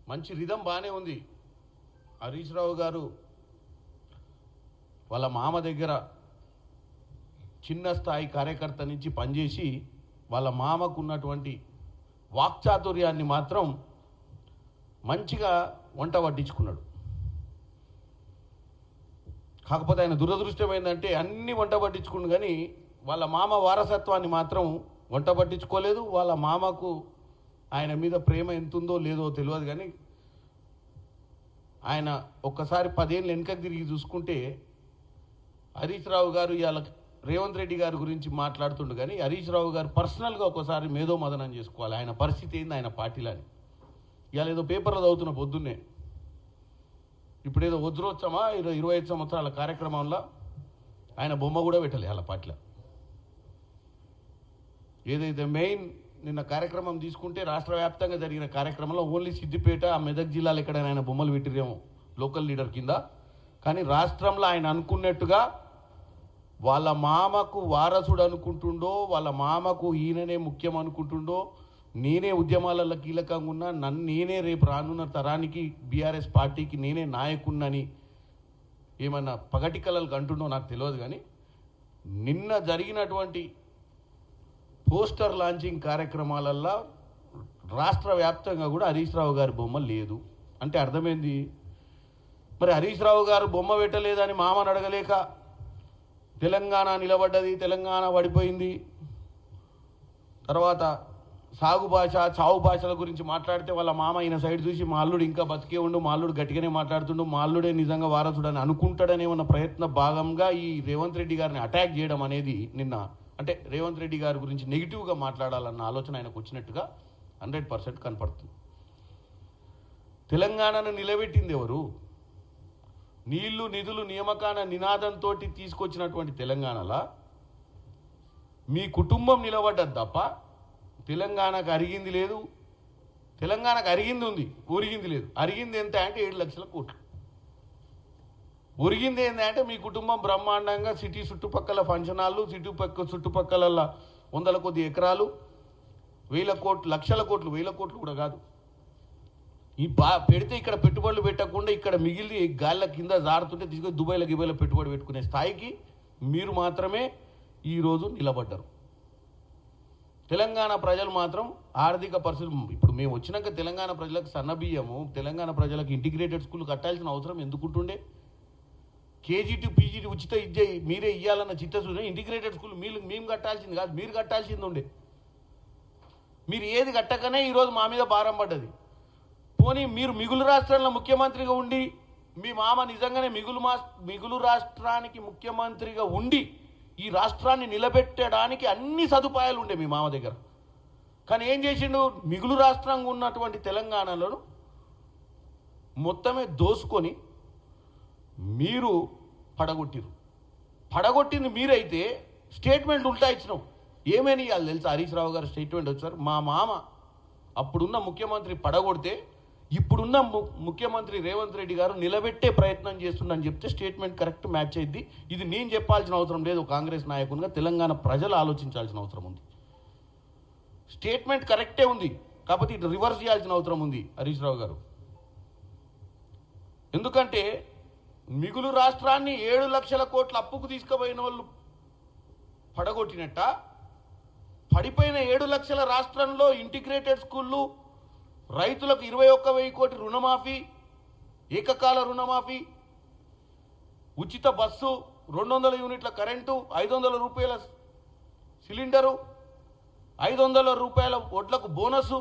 మంచి రిధం బాగానే ఉంది. హరీష్ రావు గారు వాళ్ళ మామ దగ్గర చిన్న స్థాయి కార్యకర్త నుంచి పనిచేసి వాళ్ళ మామకు ఉన్నటువంటి వాక్చాతుర్యాన్ని మాత్రం మంచిగా వంట పట్టించుకున్నాడు. కాకపోతే ఆయన దురదృష్టం ఏంటంటే అన్ని వంట పట్టించుకున్నాడు, కానీ వాళ్ళ మామ వారసత్వాన్ని మాత్రం వంట పట్టించుకోలేదు. వాళ్ళ మామకు ఆయన మీద ప్రేమ ఎంతుందో లేదో తెలియదు, కానీ ఆయన ఒక్కసారి 10 ఏళ్ళు వెనుకకు తిరిగి చూసుకుంటే హరీష్ రావు గారు ఇవాళ రేవంత్ రెడ్డి గారి గురించి మాట్లాడుతుండు, కానీ హరీష్ రావు గారు పర్సనల్గా ఒకసారి మేధో మదనం చేసుకోవాలి. ఆయన పరిస్థితి ఏంది, ఆయన పార్టీలో అని. ఇవాళ ఏదో పేపర్లో చదువుతున్న పొద్దున్నే, ఇప్పుడేదో వజ్రోత్సవమా 25 సంవత్సరాల కార్యక్రమంలో ఆయన బొమ్మ కూడా పెట్టలే వాళ్ళ పార్టీలో. ఏదైతే మెయిన్ నిన్న కార్యక్రమం తీసుకుంటే రాష్ట్ర వ్యాప్తంగా జరిగిన కార్యక్రమంలో ఓన్లీ సిద్దిపేట, ఆ మెదక్ జిల్లాలో ఎక్కడైనా ఆయన బొమ్మలు పెట్టిరేమో లోకల్ లీడర్ కింద, కానీ రాష్ట్రంలో ఆయన అనుకున్నట్టుగా వాళ్ళ మామకు వారసుడు అనుకుంటుండో, వాళ్ళ మామకు ఈయననే ముఖ్యం అనుకుంటుండో, నేనే ఉద్యమాలలో కీలకంగా ఉన్నా, నేనే రేపు రానున్న తరానికి బీఆర్ఎస్ పార్టీకి నేనే నాయకున్నని ఏమన్నా పగటి కళలు అంటుండో నాకు తెలియదు, కానీ నిన్న జరిగినటువంటి పోస్టర్ లాంచింగ్ కార్యక్రమాలల్లో రాష్ట్ర వ్యాప్తంగా కూడా హరీష్ రావు గారి బొమ్మ లేదు. అంటే అర్థమైంది, మరి హరీష్ రావు గారు బొమ్మ పెట్టలేదని మామని అడగలేక తెలంగాణ నిలబడ్డది, తెలంగాణ పడిపోయింది. తర్వాత సాగు భాష, చావు భాషల గురించి మాట్లాడితే వాళ్ళ మామ ఈయన సైడ్ చూసి మా అల్లుడు ఇంకా బతికే ఉండు, మా అల్లుడు గట్టిగానే మాట్లాడుతుండు, మా అల్లుడే నిజంగా వారసుడని అనుకుంటాడనేమన్న ప్రయత్న భాగంగా ఈ రేవంత్ రెడ్డి గారిని అటాక్ చేయడం అనేది నిన్న, అంటే రేవంత్ రెడ్డి గారి గురించి నెగిటివ్గా మాట్లాడాలన్న ఆలోచన ఆయనకు వచ్చినట్టుగా 100% కనపడుతుంది. తెలంగాణను నిలబెట్టింది ఎవరు? నీళ్లు నిధులు నియామకాన నినాదంతో తీసుకొచ్చినటువంటి తెలంగాణలో మీ కుటుంబం నిలబడ్డది తప్ప తెలంగాణకు అరిగింది లేదు. తెలంగాణకు అరిగింది ఉంది, ఒరిగింది లేదు. అరిగింది ఎంత అంటే 7 లక్షల కోట్లు. ఒరిగింది ఏంటంటే మీ కుటుంబం బ్రహ్మాండంగా సిటీ చుట్టుపక్కల ఫంక్షన్ హాళ్ళు, చుట్టుపక్కల 100 కొద్ది ఎకరాలు, 1000 కోట్లు, లక్షల కోట్లు, 1000 కోట్లు కూడా కాదు. ఈ పెడితే ఇక్కడ పెట్టుబడులు పెట్టకుండా ఇక్కడ మిగిలి గాళ్ళ కింద జారుతుంటే తీసుకొని దుబాయ్లో పెట్టుబడి పెట్టుకునే స్థాయికి మీరు మాత్రమే ఈరోజు నిలబడ్డారు. తెలంగాణ ప్రజలు మాత్రం ఆర్థిక పరిస్థితులు, ఇప్పుడు మేము వచ్చినాక తెలంగాణ ప్రజలకు సన్నబియ్యము, తెలంగాణ ప్రజలకు ఇంటిగ్రేటెడ్ స్కూల్ కట్టాల్సిన అవసరం ఎందుకుంటుండే? కేజీ టు పీజీ ఉచిత మీరే ఇవ్వాలన్న చిత్తశుద్ధి. ఇంటిగ్రేటెడ్ స్కూల్ మేము కట్టాల్సింది కాదు, మీరు కట్టాల్సింది ఉండే. మీరు ఏది కట్టకనే ఈరోజు మా మీద భారం పడ్డది. పోనీ మీరు మిగులు రాష్ట్రంలో ముఖ్యమంత్రిగా ఉండి, మీ మామ నిజంగానే మిగులు రాష్ట్రానికి ముఖ్యమంత్రిగా ఉండి ఈ రాష్ట్రాన్ని నిలబెట్టడానికి అన్ని సదుపాయాలు ఉండే మీ మామ దగ్గర. కానీ ఏం చేసిండు? మిగులు రాష్ట్రంగా ఉన్నటువంటి తెలంగాణలో మొత్తమే దోసుకొని మీరు పడగొట్టింది మీరైతే స్టేట్మెంట్ ఉల్టా ఇచ్చినాం. ఏమని ఇవ్వాలి తెలుసా? హరీష్ రావు గారు స్టేట్మెంట్ వచ్చారు, మా మామ అప్పుడున్న ముఖ్యమంత్రి పడగొడితే ఇప్పుడున్న ముఖ్యమంత్రి రేవంత్ రెడ్డి గారు నిలబెట్టే ప్రయత్నం చేస్తుందని చెప్తే స్టేట్మెంట్ కరెక్ట్ మ్యాచ్ అయింది. ఇది నేను చెప్పాల్సిన అవసరం లేదు, కాంగ్రెస్ నాయకునిగా తెలంగాణ ప్రజలు ఆలోచించాల్సిన అవసరం ఉంది. స్టేట్మెంట్ కరెక్టే ఉంది, కాకపోతే ఇటు రివర్స్ చేయాల్సిన అవసరం ఉంది హరీష్ రావు గారు. ఎందుకంటే మిగులు రాష్ట్రాన్ని 7 లక్షల కోట్ల అప్పుకు తీసుకుపోయిన వాళ్ళు పడగొట్టినట్ట, పడిపోయిన 7 లక్షల రాష్ట్రంలో ఇంటిగ్రేటెడ్ స్కూళ్ళు, రైతులకు 21,000 కోటి రుణమాఫీ, ఏకకాల రుణమాఫీ, ఉచిత బస్సు, 200 యూనిట్ల కరెంటు, 500 రూపాయల సిలిండరు, 500 రూపాయల వడ్లకు బోనసు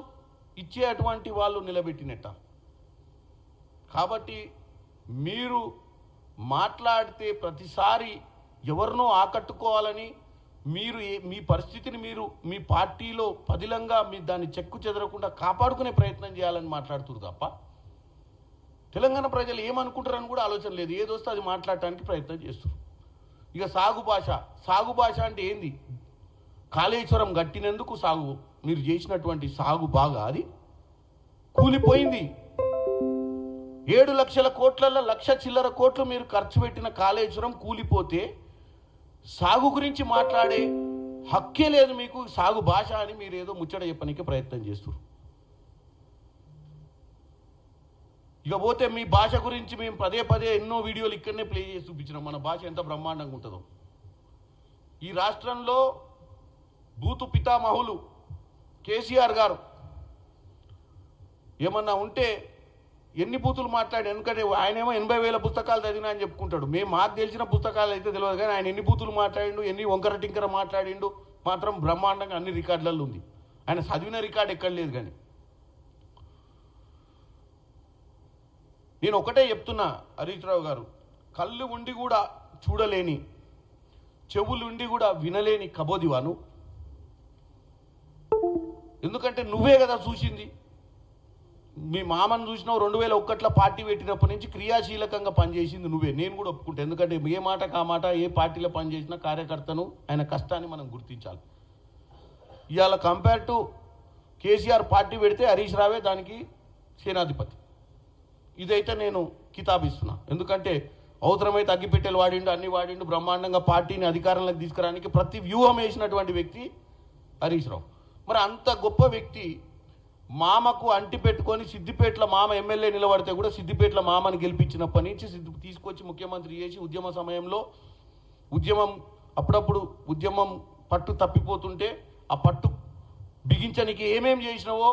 ఇచ్చేటువంటి వాళ్ళు నిలబెట్టినట్ట. కాబట్టి మీరు మాట్లాడితే ప్రతిసారి ఎవరినో ఆకట్టుకోవాలని, మీరు మీ పరిస్థితిని మీరు మీ పార్టీలో పదిలంగా మీ దాన్ని చెక్కు చెదరకుండా కాపాడుకునే ప్రయత్నం చేయాలని మాట్లాడుతున్నారు తప్ప తెలంగాణ ప్రజలు ఏమనుకుంటారని కూడా ఆలోచన లేదు. ఏదొస్తే అది మాట్లాడటానికి ప్రయత్నం చేస్తారు. ఇక సాగు భాష అంటే ఏంది? కాళేశ్వరం కట్టినందుకు సాగు, మీరు చేసినటువంటి సాగు బాగా అది కూలిపోయింది. 7 లక్షల కోట్లలో 1,00,000 చిల్లర కోట్లు మీరు ఖర్చు పెట్టిన కాళేశ్వరం కూలిపోతే సాగు గురించి మాట్లాడే హక్కే లేదు మీకు. సాగు భాష అని మీరు ఏదో ముచ్చట చెప్పడానికి ప్రయత్నం చేస్తారు. ఇక పోతే మీ భాష గురించి మేము పదే పదే ఎన్నో వీడియోలు ఇక్కడనే ప్లే చేసి చూపించినాం, మన భాష ఎంత బ్రహ్మాండంగా ఉంటుందో. ఈ రాష్ట్రంలో బూతు పితామహులు కేసీఆర్ గారు ఏమన్నా ఉంటే ఎన్ని బూతులు మాట్లాడి, ఎందుకంటే ఆయనేమో 80,000 పుస్తకాలు చదివినా అని చెప్పుకుంటాడు. మేము మాకు తెలిసిన పుస్తకాలు అయితే తెలియదు, కానీ ఆయన ఎన్ని బూతులు మాట్లాడిండు, ఎన్ని వంకర టింకర మాట్లాడిండు మాత్రం బ్రహ్మాండంగా అన్ని రికార్డులలో ఉంది. ఆయన చదివిన రికార్డు ఎక్కడ లేదు. కానీ నేను ఒకటే చెప్తున్నా, హరీష్ రావు గారు, కళ్ళు ఉండి కూడా చూడలేని, చెవులు ఉండి కూడా వినలేని కబోదివాను. ఎందుకంటే నువ్వే కదా చూసింది, మీ మామను చూసినావు. 2001లో పార్టీ పెట్టినప్పటి నుంచి క్రియాశీలకంగా పనిచేసింది నువ్వే. నేను కూడా ఒప్పుకుంటా, ఎందుకంటే ఏ మాట కా మాట ఏ పార్టీలో పనిచేసినా కార్యకర్తను ఆయన కష్టాన్ని మనం గుర్తించాలి. ఇవాళ కంపేర్ టు కేసీఆర్ పార్టీ పెడితే హరీష్ రావే దానికి సేనాధిపతి. ఇదైతే నేను కితాబిస్తున్నా. ఎందుకంటే అవసరమైతే అగ్గిపెట్టెలు వాడిండు, అన్ని వాడిండు, బ్రహ్మాండంగా పార్టీని అధికారంలోకి తీసుకురావడానికి ప్రతి వ్యూహం వేసినటువంటి వ్యక్తి హరీష్ రావు. మరి అంత గొప్ప వ్యక్తి మామకు అంటి పెట్టుకొని సిద్దిపేటలో మామ ఎమ్మెల్యే నిలబడితే కూడా సిద్దిపేటలో మామని గెలిపించినప్పటి నుంచి తీసుకొచ్చి ముఖ్యమంత్రి చేసి ఉద్యమ సమయంలో అప్పుడప్పుడు ఉద్యమం పట్టు తప్పిపోతుంటే ఆ పట్టు బిగించడానికి ఏమేం చేసినావో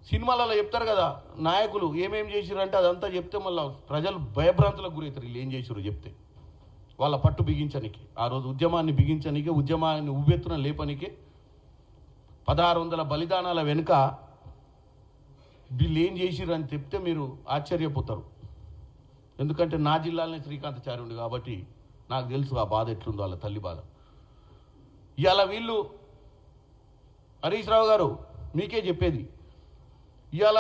సినిమాలలో చెప్తారు కదా నాయకులు, ఏమేం చేసిరంటే అదంతా చెప్తే మళ్ళీ ప్రజలు భయభ్రాంతులకు గురవుతారు. వీళ్ళు ఏం చేసిరో చెప్తే వాళ్ళ పట్టు బిగించనికి, ఆ రోజు ఉద్యమాన్ని బిగించనికి, ఉద్యమాన్ని ఉవ్వెత్తున లేపనికి 1600 బలిదానాల వెనుక వీళ్ళు ఏం చేసిరని చెప్తే మీరు ఆశ్చర్యపోతారు. ఎందుకంటే నా జిల్లాలోనే శ్రీకాంతాచార్యుడు కాబట్టి నాకు తెలుసు ఆ బాధ ఎట్లుందో, వాళ్ళ తల్లి బాధ. ఇవాళ వీళ్ళు హరీష్ రావు గారు మీకే చెప్పేది, ఇవాళ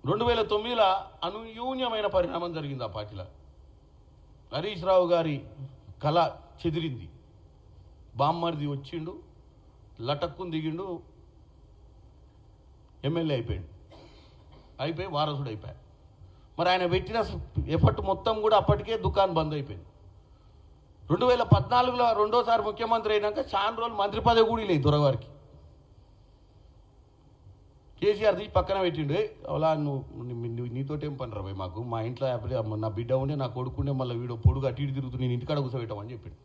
2009లో అనూన్యమైన పరిణామం జరిగింది ఆ పార్టీలో. హరీష్ రావు గారి కళ చెదిరింది. బామ్మర్ది వచ్చిండు, లటక్కుని దిగిండు, ఎమ్మెల్యే అయిపోయి వారసుడు అయిపోయాడు. మరి ఆయన పెట్టిన ఎఫర్ట్ మొత్తం కూడా అప్పటికే దుకాణం బంద్ అయిపోయింది. 2014లో రెండోసారి ముఖ్యమంత్రి అయినాక చాలా రోజులు మంత్రి పదవి కూడా లేదు దొరగారికి. కేసీఆర్ తీసి పక్కన పెట్టిండు, అలా నువ్వు నీతోటేం పని రాబోయ్, మాకు మా ఇంట్లో నా బిడ్డ ఉండే, నా కొడుకుండే, మళ్ళీ వీడు పొడుగు అటు ఇటు తిరుగుతూ నేను ఇంటికాడ కూర్చోబెట్టామని చెప్పిండు.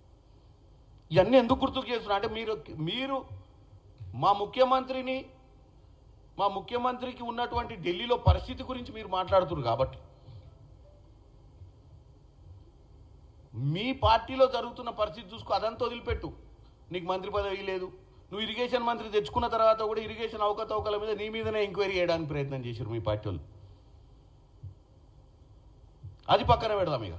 ఇవన్నీ ఎందుకు గుర్తుకు చేస్తున్నా అంటే మీరు మా ముఖ్యమంత్రికి ఉన్నటువంటి ఢిల్లీలో పరిస్థితి గురించి మీరు మాట్లాడుతున్నారు కాబట్టి, మీ పార్టీలో జరుగుతున్న పరిస్థితి చూసుకో, అదంతా వదిలిపెట్టు. నీకు మంత్రి పదవి లేదు, నువ్వు ఇరిగేషన్ మంత్రి తెచ్చుకున్న తర్వాత కూడా ఇరిగేషన్ అవకతవకల మీద నీ మీదనే ఎంక్వైరీ చేయడానికి ప్రయత్నం చేశారు మీ పార్టీ వాళ్ళు. అది పక్కన పెడదాం ఇక.